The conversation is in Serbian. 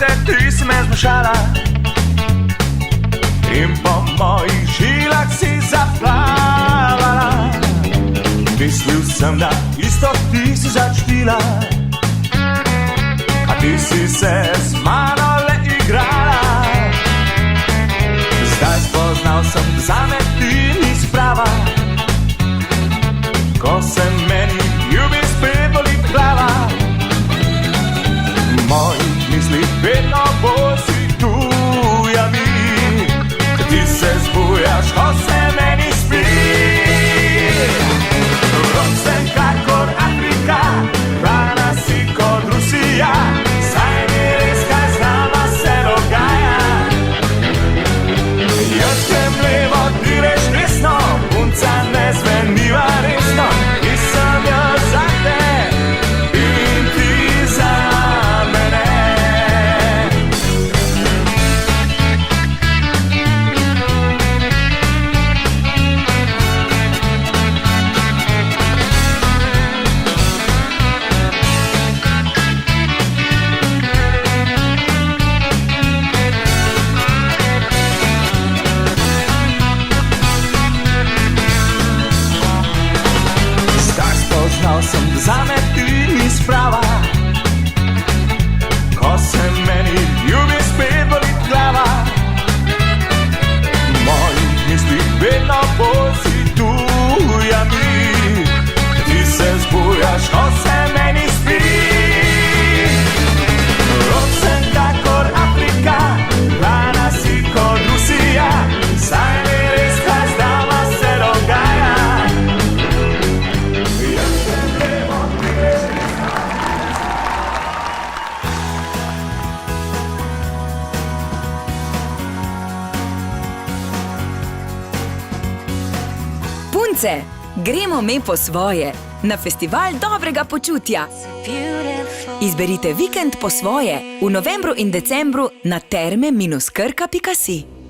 te, ti si me zmešala in po mojih žilah si zaplavala. Mislil sem, da isto ti si začutila, a ti si se z mano le igrala. Zdaj spoznal sem, zame ti nisi prava, ko se meni ljubi spet boli glava. Mojih misli vedno bolj si tuja mi, ti se zbujaš, ko se meni spi. Rok sem kakor Afrika, hrana si kot Rusija, saj ni res, kaj z nama se dogaja. Jaz grem levo, ti greš desno, punca ne zveniva resno, nisem jaz za te in ti za mene. Zdaj spoznal sem, zame ti nisi prava, ko se meni ljubi spet boli glava. Mojih misli vedno bolj si tuja mi, ti se zbujaš, ko se meni spi. Rok sem kakor Afrika, hrana si kot Rusija, saj ni res, kaj z nama se dogaja. Jaz grem levo, ti greš desno. Punce, gremo me po svoje na festival dobrega počutja. Izberite vikend po svoje v novembru in decembru na terme-krka.si.